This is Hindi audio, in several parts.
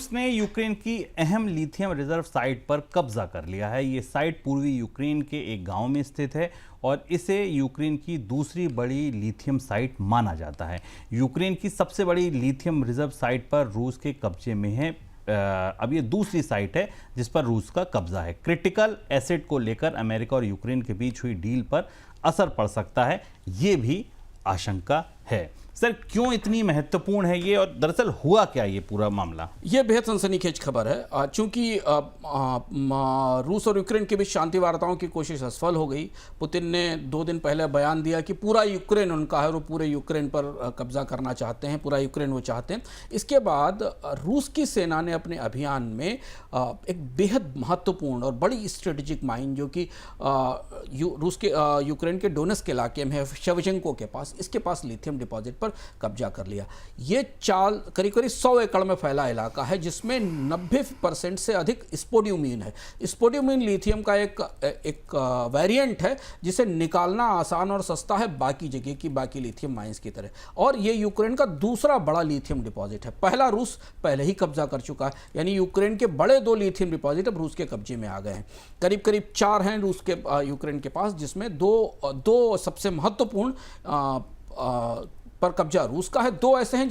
रूस ने यूक्रेन की अहम लिथियम रिजर्व साइट पर कब्जा कर लिया है। ये साइट पूर्वी यूक्रेन के एक गांव में स्थित है और इसे यूक्रेन की दूसरी बड़ी लिथियम साइट माना जाता है। यूक्रेन की सबसे बड़ी लिथियम रिजर्व साइट पर रूस के कब्जे में है। अब ये दूसरी साइट है जिस पर रूस का कब्जा है। क्रिटिकल एसेट को लेकर अमेरिका और यूक्रेन के बीच हुई डील पर असर पड़ सकता है, ये भी आशंका है। सर, क्यों इतनी महत्वपूर्ण है ये और दरअसल हुआ क्या ये पूरा मामला? ये बेहद सनसनीखेज खबर है। चूंकि रूस और यूक्रेन के बीच शांति वार्ताओं की कोशिश असफल हो गई। पुतिन ने 2 दिन पहले बयान दिया कि पूरा यूक्रेन उनका है और वो पूरे यूक्रेन पर कब्जा करना चाहते हैं, पूरा यूक्रेन वो चाहते हैं। इसके बाद रूस की सेना ने अपने अभियान में एक बेहद महत्वपूर्ण और बड़ी स्ट्रेटेजिक माइन जो कि रूस के यूक्रेन के डोनेस्क इलाके में है, शेवचेंको के पास, इसके पास लिथियम डिपॉजिट कब्जा कर लिया। ये चाल करीब करीब 100 एकड़ में फैला इलाका है जिसमें 90% से अधिक स्पोडियमिन है। स्पोडियमिन लिथियम का एक वेरिएंट है जिसे निकालना आसान और सस्ता है बाकी जगह की बाकी लिथियम माइंस की तरह। और ये यूक्रेन का दूसरा बड़ा लिथियम डिपॉजिट है। पहला रूस पहले ही कब्जा कर चुका है, यानी यूक्रेन के बड़े 2 लिथियम डिपॉजिट अब रूस के कब्जे में आ गए हैं। करीब करीब 4 हैं रूस के यूक्रेन के पास, जिसमें दो सबसे महत्वपूर्ण पर कब्जा रूस का है। 2 ऐसे हैं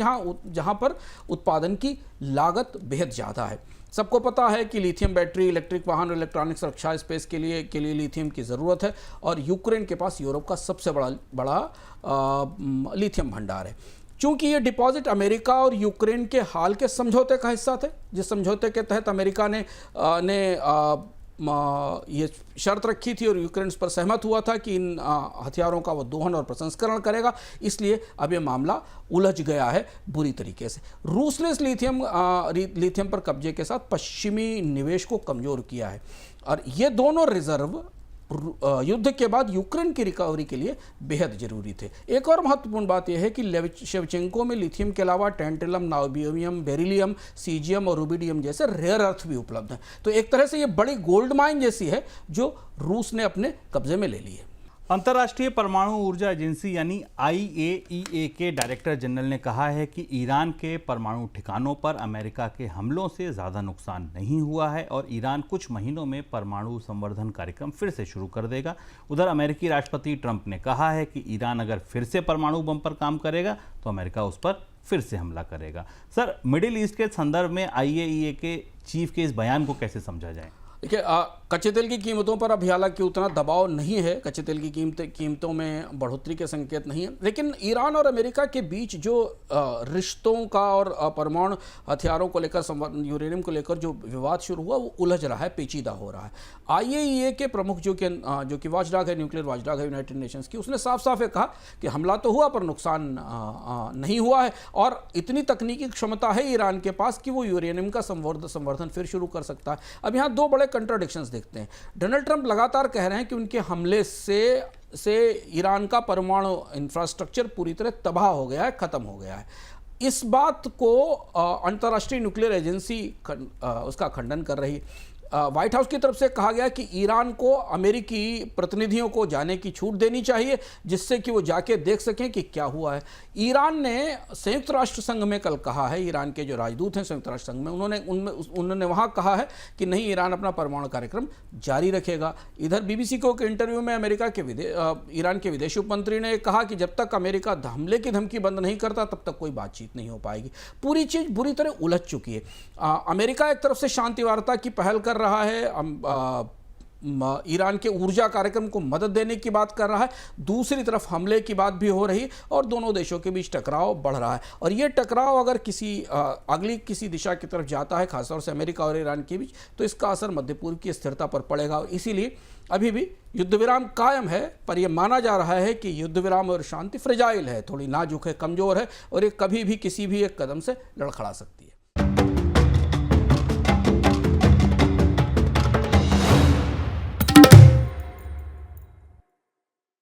जहां पर उत्पादन की लागत बेहद ज़्यादा है। सबको पता है कि लिथियम बैटरी, इलेक्ट्रिक वाहन और इलेक्ट्रॉनिक्स रक्षा स्पेस के लिए लिथियम की ज़रूरत है और यूक्रेन के पास यूरोप का सबसे बड़ा लिथियम भंडार है। चूंकि ये डिपॉजिट अमेरिका और यूक्रेन के हाल के समझौते का हिस्सा थे, जिस समझौते के तहत अमेरिका ने ये शर्त रखी थी और यूक्रेन इस पर सहमत हुआ था कि इन हथियारों का वो दोहन और प्रसंस्करण करेगा, इसलिए अब ये मामला उलझ गया है बुरी तरीके से। रूस ने इस लिथियम पर कब्जे के साथ पश्चिमी निवेश को कमज़ोर किया है और ये दोनों रिजर्व युद्ध के बाद यूक्रेन की रिकवरी के लिए बेहद जरूरी थे। एक और महत्वपूर्ण बात यह है कि शेवचेंको में लिथियम के अलावा टेंटेलम, नायोबियम, बेरिलियम, सीजियम और रूबिडियम जैसे रेयर अर्थ भी उपलब्ध हैं। तो एक तरह से ये बड़ी गोल्ड माइन जैसी है जो रूस ने अपने कब्जे में ले ली है। अंतर्राष्ट्रीय परमाणु ऊर्जा एजेंसी यानी IAEA के डायरेक्टर जनरल ने कहा है कि ईरान के परमाणु ठिकानों पर अमेरिका के हमलों से ज़्यादा नुकसान नहीं हुआ है और ईरान कुछ महीनों में परमाणु संवर्धन कार्यक्रम फिर से शुरू कर देगा। उधर अमेरिकी राष्ट्रपति ट्रंप ने कहा है कि ईरान अगर फिर से परमाणु बम पर काम करेगा तो अमेरिका उस पर फिर से हमला करेगा। सर, मिडिल ईस्ट के संदर्भ में IAEA के चीफ के इस बयान को कैसे समझा जाए? देखिए, कच्चे तेल की कीमतों पर अभी हालांकि उतना दबाव नहीं है, कच्चे तेल की कीमतों में बढ़ोतरी के संकेत नहीं है, लेकिन ईरान और अमेरिका के बीच जो रिश्तों का और परमाणु हथियारों को लेकर, यूरेनियम को लेकर जो विवाद शुरू हुआ वो उलझ रहा है, पेचीदा हो रहा है। IAEA के प्रमुख जो कि वॉचडॉग है, न्यूक्लियर वॉचडॉग है यूनाइटेड नेशंस की, उसने साफ साफ कहा कि हमला तो हुआ पर नुकसान नहीं हुआ है और इतनी तकनीकी क्षमता है ईरान के पास कि वो यूरेनियम का संवर्धन फिर शुरू कर सकता है। अब यहाँ 2 बड़े कंट्राडिक्शंस देखते हैं। डोनाल्ड ट्रंप लगातार कह रहे हैं कि उनके हमले से ईरान का परमाणु इंफ्रास्ट्रक्चर पूरी तरह तबाह हो गया है, खत्म हो गया है। इस बात को अंतर्राष्ट्रीय न्यूक्लियर एजेंसी उसका खंडन कर रही है। व्हाइट हाउस की तरफ से कहा गया कि ईरान को अमेरिकी प्रतिनिधियों को जाने की छूट देनी चाहिए जिससे कि वो जाके देख सकें कि क्या हुआ है। ईरान ने संयुक्त राष्ट्र संघ में कल कहा है, ईरान के जो राजदूत हैं संयुक्त राष्ट्र संघ में, उन्होंने वहाँ कहा है कि नहीं, ईरान अपना परमाणु कार्यक्रम जारी रखेगा। इधर BBC को एक इंटरव्यू में ईरान के विदेश उप मंत्री ने कहा कि जब तक अमेरिका हमले की धमकी बंद नहीं करता तब तक कोई बातचीत नहीं हो पाएगी। पूरी चीज़ बुरी तरह उलझ चुकी है। अमेरिका एक तरफ से शांति वार्ता की पहल कर रहा है, ईरान के ऊर्जा कार्यक्रम को मदद देने की बात कर रहा है, दूसरी तरफ हमले की बात भी हो रही और दोनों देशों के बीच टकराव बढ़ रहा है। और ये टकराव अगर अगली किसी दिशा की तरफ जाता है, खासतौर से अमेरिका और ईरान के बीच, तो इसका असर मध्य पूर्व की स्थिरता पर पड़ेगा। इसीलिए अभी भी युद्ध विराम कायम है, पर यह माना जा रहा है कि युद्ध विराम और शांति फ्रेजाइल है, थोड़ी नाजुक है, कमजोर है और ये कभी भी किसी भी एक कदम से लड़खड़ा सकती है।